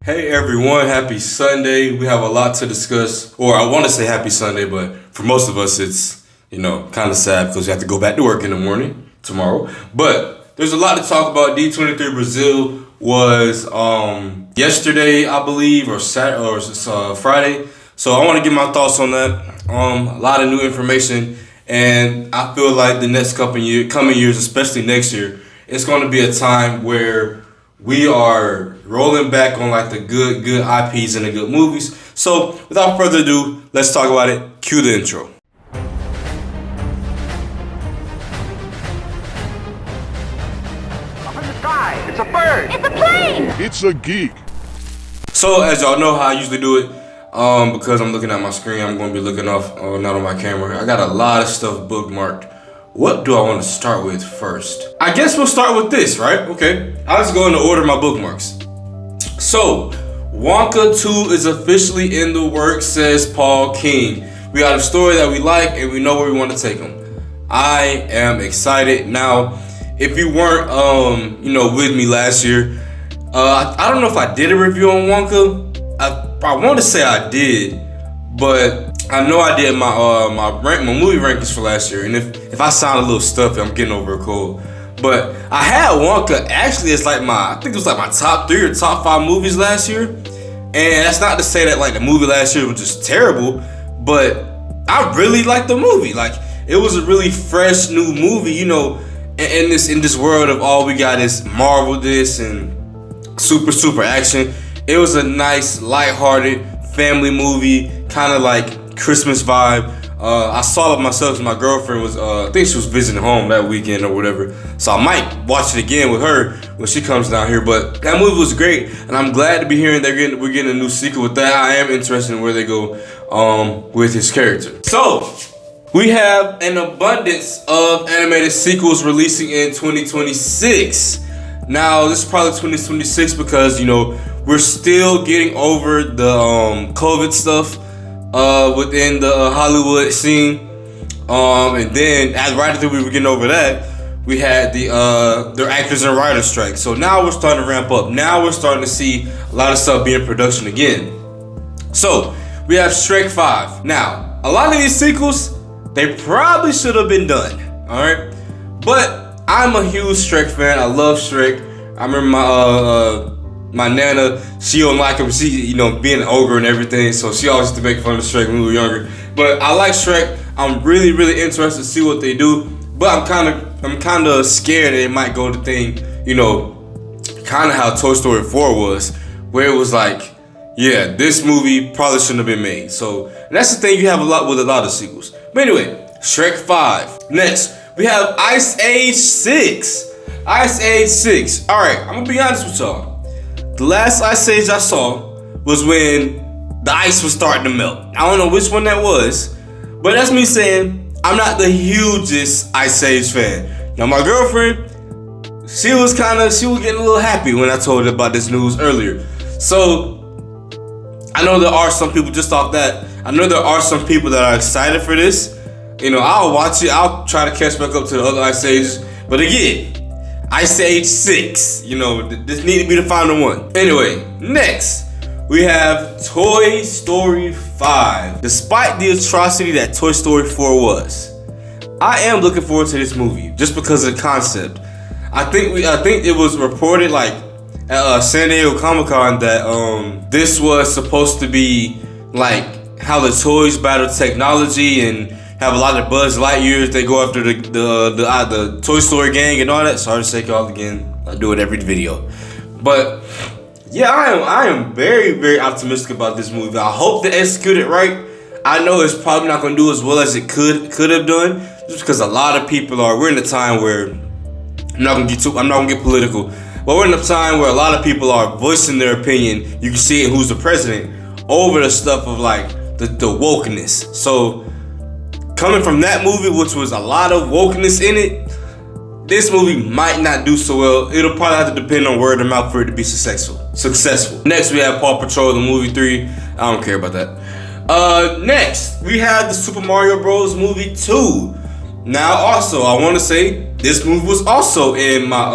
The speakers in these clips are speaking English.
Hey everyone, happy Sunday. We have a lot to discuss, or I want to say happy Sunday, but for most of us it's, kind of sad because we have to go back to work in the morning tomorrow. But there's a lot to talk about. D23 Brazil was yesterday, I believe, or Friday. So I want to get my thoughts on that. A lot of new information, and I feel like the next coming years, especially next year, it's going to be a time where we are rolling back on like the good IPs and the good movies. So without further ado, let's talk about it. Cue the intro. Up in the sky, it's a bird. It's a plane! It's a geek. So as y'all know how I usually do it, because I'm looking at my screen, I'm going to be looking off, not on my camera. I got a lot of stuff bookmarked. What do I want to start with first? I guess we'll start with this, right? Okay. I'll just go in the order of my bookmarks. So, Wonka 2 is officially in the works, says Paul King. We got a story that we like and we know where we want to take them. I am excited. Now, if you weren't, with me last year, I don't know if I did a review on Wonka. I want to say I did, but I know I did my movie rankings for last year, and if I sound a little stuffy, I'm getting over a cold. But I had Wonka actually as I think it was like my top 3 or top 5 movies last year. And that's not to say that like the movie last year was just terrible, but I really liked the movie. Like it was a really fresh new movie, in this world of all we got is Marvel this and super action. It was a nice, lighthearted family movie, kind of like Christmas vibe. I saw it myself because my girlfriend was, I think she was visiting home that weekend or whatever. So I might watch it again with her when she comes down here. But that movie was great, and I'm glad to be hearing we're getting a new sequel with that. I am interested in where they go with his character. So we have an abundance of animated sequels releasing in 2026. Now this is probably 2026 because we're still getting over the COVID stuff within the Hollywood scene, and then right after we were getting over that, we had their actors and writers strike. So now we're starting to ramp up. Now we're starting to see a lot of stuff being in production again. So we have Shrek 5. Now a lot of these sequels, they probably should have been done. All right, but I'm a huge Shrek fan. I love Shrek. I remember my nana, she don't like him. She, being an ogre and everything, so she always used to make fun of Shrek when we were younger. But I like Shrek. I'm really interested to see what they do. But I'm kind of scared that it might go the thing, kind of how Toy Story 4 was, where it was like, yeah, this movie probably shouldn't have been made. So that's the thing you have a lot with a lot of sequels. But anyway, Shrek 5. Next, we have Ice Age 6. Ice Age 6. All right, I'm gonna be honest with y'all. The last Ice Age I saw was when the ice was starting to melt. I don't know which one that was, but that's me saying I'm not the hugest Ice Age fan. Now my girlfriend, she was getting a little happy when I told her about this news earlier. So I know there are some people just off that. I know there are some people that are excited for this. I'll watch it. I'll try to catch back up to the other Ice Ages. But again, Ice Age 6, this need to be the final one. Anyway, next, we have Toy Story 5. Despite the atrocity that Toy Story 4 was, I am looking forward to this movie just because of the concept. I think it was reported at San Diego Comic-Con that this was supposed to be like how the toys battle technology and have a lot of Buzz Lightyears. They go after the Toy Story gang and all that. Sorry to say y'all again. I do it every video. But yeah, I am very optimistic about this movie. I hope they execute it right. I know it's probably not gonna do as well as it could have done, just because a lot of people are. We're in a time where I'm not gonna get political, but we're in a time where a lot of people are voicing their opinion. You can see it in Who's the President over the stuff of like the wokeness. So coming from that movie, which was a lot of wokeness in it, this movie might not do so well. It'll probably have to depend on word of mouth for it to be successful. Next, we have Paw Patrol, the movie 3. I don't care about that. Next, we have the Super Mario Bros. Movie 2. Now, also, I want to say this movie was also in my.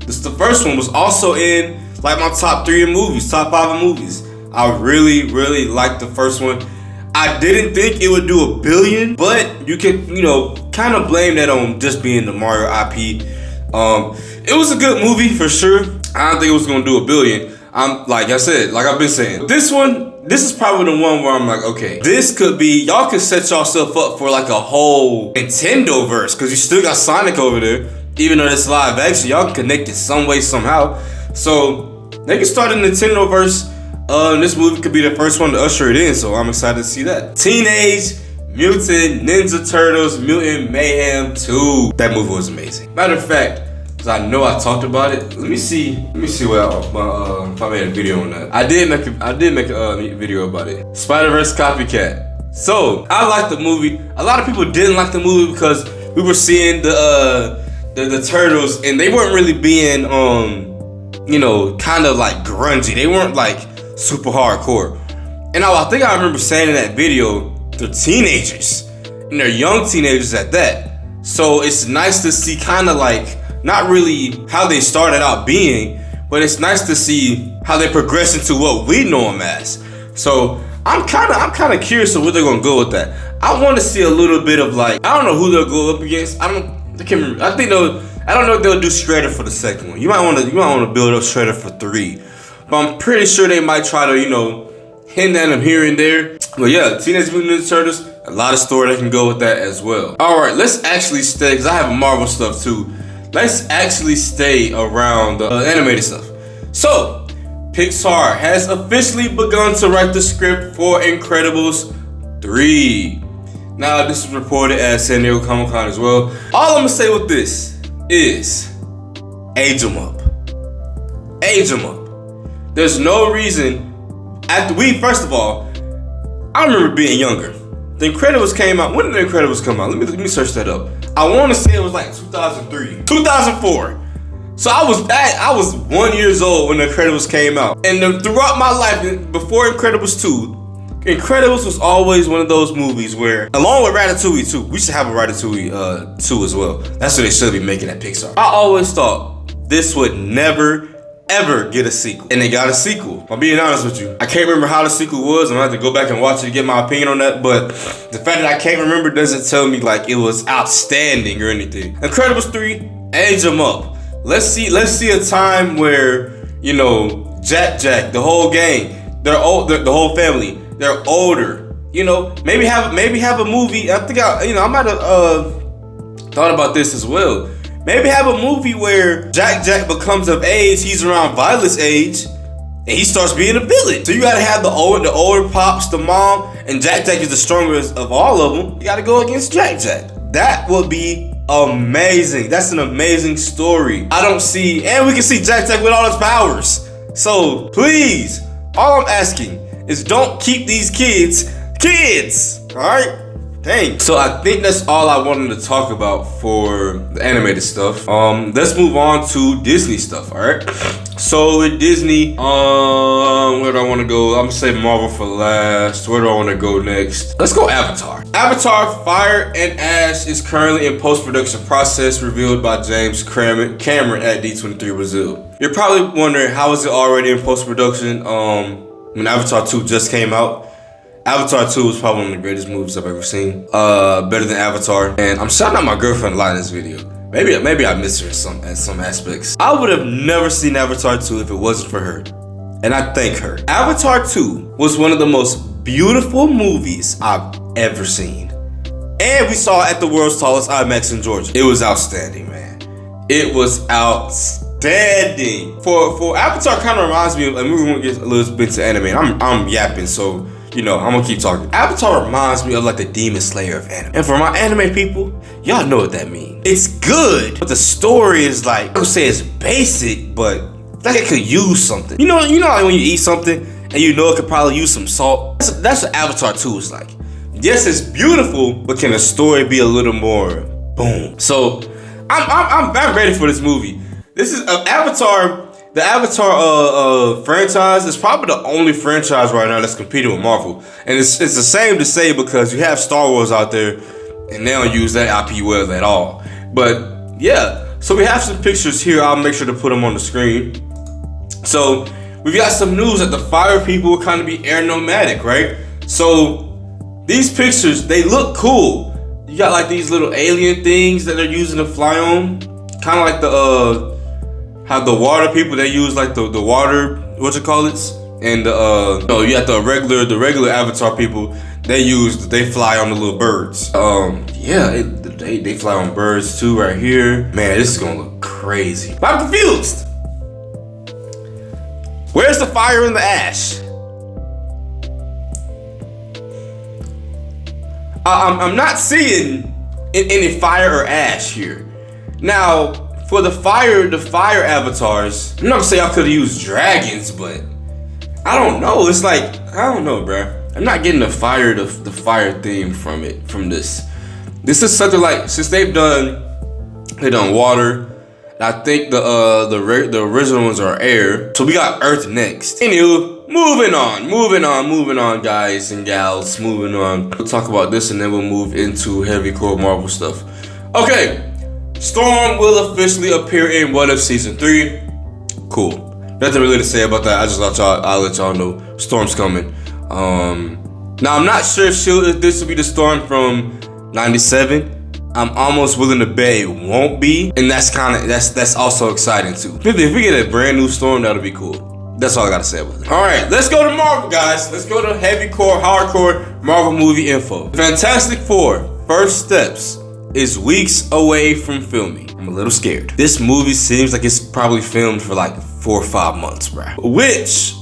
The first one was also in like my top 3 in movies, top 5 in movies. I really, really liked the first one. I didn't think it would do $1 billion, but you can, kind of blame that on just being the Mario IP. It was a good movie for sure. I don't think it was gonna do $1 billion. Like I've been saying, this is probably the one where I'm like, okay, this could be, y'all can set yourself up for like a whole Nintendo verse, because you still got Sonic over there, even though it's live action, y'all can connect it some way, somehow. So they can start a Nintendo verse. This movie could be the first one to usher it in, so I'm excited to see that. Teenage Mutant Ninja Turtles Mutant Mayhem 2. That movie was amazing. Matter of fact, because I know I talked about it. Let me see if I made a video on that. I did make a video about it. Spider-Verse Copycat. So I liked the movie. A lot of people didn't like the movie because we were seeing the turtles, and they weren't really being kind of like grungy. They weren't like super hardcore. And I think I remember saying in that video, they're teenagers, and they're young teenagers at that. So it's nice to see kind of like, not really how they started out being, but it's nice to see how they progress into what we know them as. So I'm kind of curious of where they're gonna go with that. I want to see a little bit of like, I don't know who they'll go up against. I can't remember. I don't know if they'll do Shredder for the second one. You might want to build up Shredder for 3, but I'm pretty sure they might try to hint at them here and there. But yeah, Teenage Mutant Ninja Turtles, a lot of story that can go with that as well. All right, let's actually stay, because I have Marvel stuff too. Let's actually stay around the animated stuff. So, Pixar has officially begun to write the script for Incredibles 3. Now, this is reported at San Diego Comic-Con as well. All I'm gonna say with this is, age them up. Age them up. There's no reason. First of all, I remember being younger. The Incredibles came out. When did The Incredibles come out? Let me search that up. I want to say it was like 2003, 2004. So I was 1 year old when The Incredibles came out. And throughout my life, before Incredibles 2, Incredibles was always one of those movies where, along with Ratatouille 2, we should have a Ratatouille 2 as well. That's what they should be making at Pixar. I always thought this would never ever get a sequel, and they got a sequel. I'm being honest with you. I can't remember how the sequel was. I'm gonna have to go back and watch it to get my opinion on that, but the fact that I can't remember doesn't tell me like it was outstanding or anything. Incredibles 3, age them up. Let's see a time where, Jack, the whole gang, they're old, the whole family, they're older. Maybe have a movie. I think I might have thought about this as well. Maybe have a movie where Jack becomes of age, he's around Violet's age, and he starts being a villain. So you gotta have the older pops, the mom, and Jack is the strongest of all of them. You gotta go against Jack. That would be amazing. That's an amazing story. And we can see Jack with all his powers. So please, all I'm asking is don't keep these kids, all right? Dang. So I think that's all I wanted to talk about for the animated stuff. Let's move on to Disney stuff, all right? So with Disney, where do I want to go? I'm gonna say Marvel for last. Where do I want to go next? Let's go Avatar. Avatar Fire and Ash is currently in post-production process, revealed by James Cameron at D23 Brazil. You're probably wondering, how is it already in post-production when Avatar 2 just came out? Avatar 2 was probably one of the greatest movies I've ever seen. Better than Avatar. And I'm shouting out my girlfriend a lot in this video. Maybe I missed her in some aspects. I would have never seen Avatar 2 if it wasn't for her. And I thank her. Avatar 2 was one of the most beautiful movies I've ever seen. And we saw it at the world's tallest IMAX in Georgia. It was outstanding, man. It was outstanding. For Avatar kind of reminds me of, and we're gonna get a little bit to anime. I'm yapping, so I'm gonna keep talking. Avatar reminds me of like the Demon Slayer of anime. And for my anime people, y'all know what that means. It's good, but the story is like, I would say it's basic, but like it could use something. You know like when you eat something and it could probably use some salt? That's what Avatar 2 is like. Yes, it's beautiful, but can the story be a little more boom? So I'm ready for this movie. This is Avatar. The Avatar franchise is probably the only franchise right now that's competing with Marvel. And it's the same to say, because you have Star Wars out there and they don't use that IP well at all. But yeah, so we have some pictures here. I'll make sure to put them on the screen. So we got some news that the fire people will kind of be air nomadic, right? So these pictures, they look cool. You got like these little alien things that they're using to fly on, kind of like the how the water people, they use like the water, what you call it, and no, you got the regular Avatar people. They fly on the little birds. Yeah, they fly on birds too right here. Man, this is gonna look crazy. But I'm confused. Where's the fire and the ash? I'm not seeing any fire or ash here. Now, for the fire avatars, I'm not gonna say I could have used dragons, but I don't know. It's like, I don't know, bruh. I'm not getting the fire theme from this. This is something like, since they done water. I think the original ones are air. So we got earth next. Anywho, moving on, guys and gals. Moving on. We'll talk about this and then we'll move into heavy core Marvel stuff. Okay, Storm will officially appear in What If Season 3. Cool. Nothing really to say about that. I just I'll let y'all know Storm's coming. Now I'm not sure if this will be the Storm from 97. I'm almost willing to bet it won't be, and that's also exciting too. If we get a brand new Storm, that'll be cool. That's all I gotta say about it. All right, let's go to Marvel, guys. Let's go to heavy core, hardcore Marvel movie info. Fantastic Four: First Steps is weeks away from filming. I'm a little scared. This movie seems like it's probably filmed for like 4 or 5 months, bruh. Which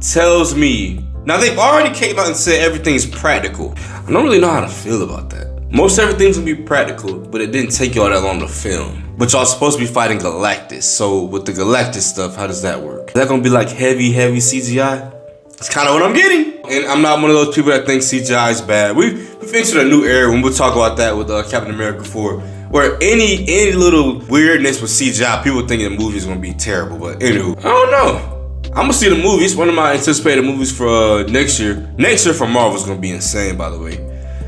tells me, now they've already came out and said everything's practical. I don't really know how to feel about that. Most everything's gonna be practical, but it didn't take y'all that long to film. But y'all supposed to be fighting Galactus. So with the Galactus stuff, how does that work? Is that gonna be like heavy CGI? That's kind of what I'm getting. And I'm not one of those people that think CGI is bad. We've entered a new era, and we'll talk about that with Captain America 4, where any little weirdness with CGI, people think the movie's gonna be terrible. But anywho, I don't know. I'm gonna see the movies. One of my anticipated movies for next year. Next year for Marvel is gonna be insane, by the way.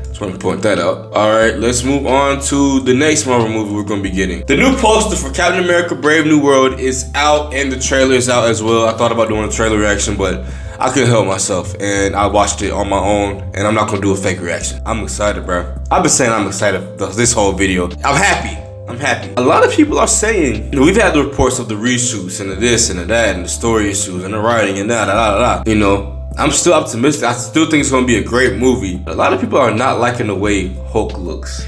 Just want to point that out. All right, let's move on to the next Marvel movie we're gonna be getting. The new poster for Captain America: Brave New World is out, and the trailer is out as well. I thought about doing a trailer reaction, but I couldn't help myself, and I watched it on my own, and I'm not gonna do a fake reaction. I'm excited, bro. I've been saying I'm excited this whole video. I'm happy. A lot of people are saying, we've had the reports of the reshoots and the this and the that and the story issues and the writing and that. You know, I'm still optimistic. I still think it's gonna be a great movie. A lot of people are not liking the way Hulk looks.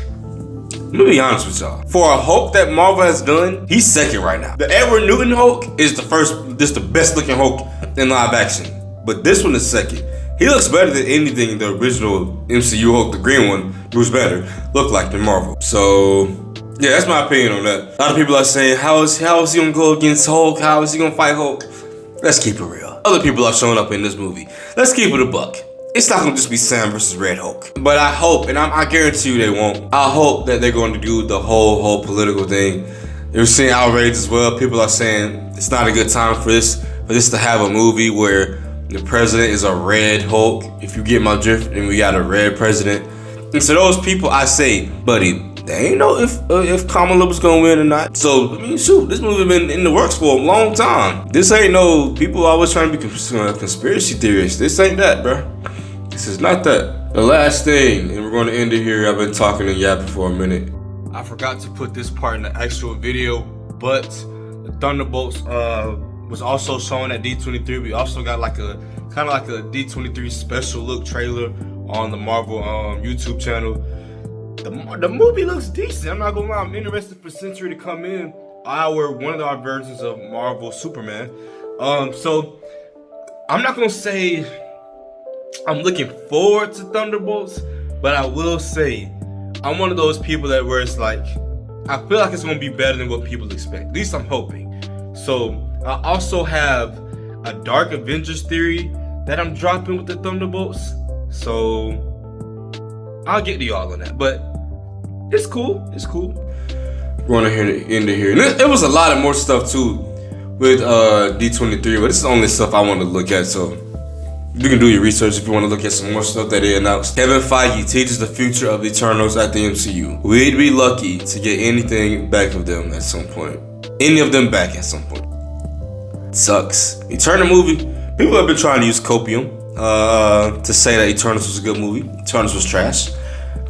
Let me be honest with y'all. For a Hulk that Marvel has done, he's second right now. The Edward Newton Hulk is the best looking Hulk in live action. But this one is second. He looks better than anything the original MCU Hulk, the green one, Bruce Banner, looked like than Marvel. So, yeah, that's my opinion on that. A lot of people are saying, how is he gonna go against Hulk? How is he gonna fight Hulk? Let's keep it real. Other people are showing up in this movie. Let's keep it a buck. It's not gonna just be Sam versus Red Hulk. But I hope, and I guarantee you they won't. I hope that they're going to do the whole political thing. You're seeing outrage as well. People are saying it's not a good time for this to have a movie where the president is a red Hulk. If you get my drift, and we got a red president. And to those people, I say, buddy, they ain't know if Kamala was gonna win or not. So, I mean, shoot, this movie been in the works for a long time. This ain't no, people always trying to be conspiracy theorists. This ain't that, bro. This is not that. The last thing, and we're gonna end it here. I've been talking and yapping for a minute. I forgot to put this part in the actual video, but the Thunderbolts was also shown at D23. We also got like a kind of like a D23 special look trailer on the Marvel YouTube channel. The movie looks decent. I'm not gonna lie. I'm interested for Century to come in one of our versions of Marvel Superman. So I'm not gonna say I'm looking forward to Thunderbolts, but I will say I'm one of those people where it's like I feel like it's gonna be better than what people expect. At least I'm hoping. So I also have a Dark Avengers theory that I'm dropping with the Thunderbolts. So I'll get to y'all on that, but it's cool. We're gonna end it here. And it was a lot of more stuff too with D23, but this is the only stuff I want to look at. So you can do your research if you want to look at some more stuff that they announced. Kevin Feige teaches the future of the Eternals at the MCU. We'd be lucky to get anything back of them at some point. Any of them back at some point. sucks. Eternal movie, people have been trying to use copium to say that Eternals was a good movie. Eternals was trash.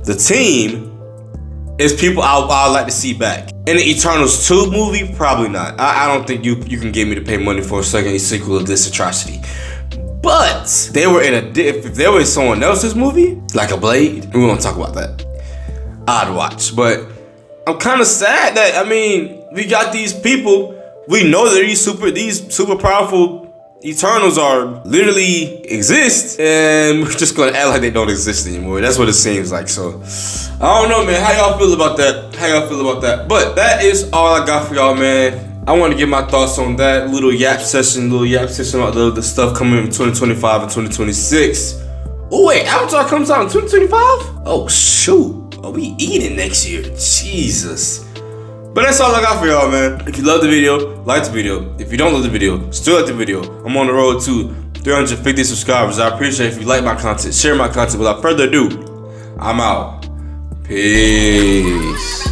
The Team is people I'd like to see back. In the Eternals 2 movie, probably not. I don't think you can get me to pay money for a second sequel of this atrocity. But they were if they were in someone else's movie, like a Blade, we won't talk about that. I'd watch, but I'm kind of sad that, I mean, we got these people. We know that these super powerful Eternals are literally exist, and we're just gonna act like they don't exist anymore. That's what it seems like. So I don't know, man. How y'all feel about that? But that is all I got for y'all, man. I want to get my thoughts on that little yap session about the stuff coming in 2025 and 2026. Oh wait, Avatar comes out in 2025? Oh shoot, are we eating next year? Jesus. But that's all I got for y'all, man. If you love the video, like the video. If you don't love the video, still like the video. I'm on the road to 350 subscribers. I appreciate it if you like my content, share my content. Without further ado, I'm out. Peace.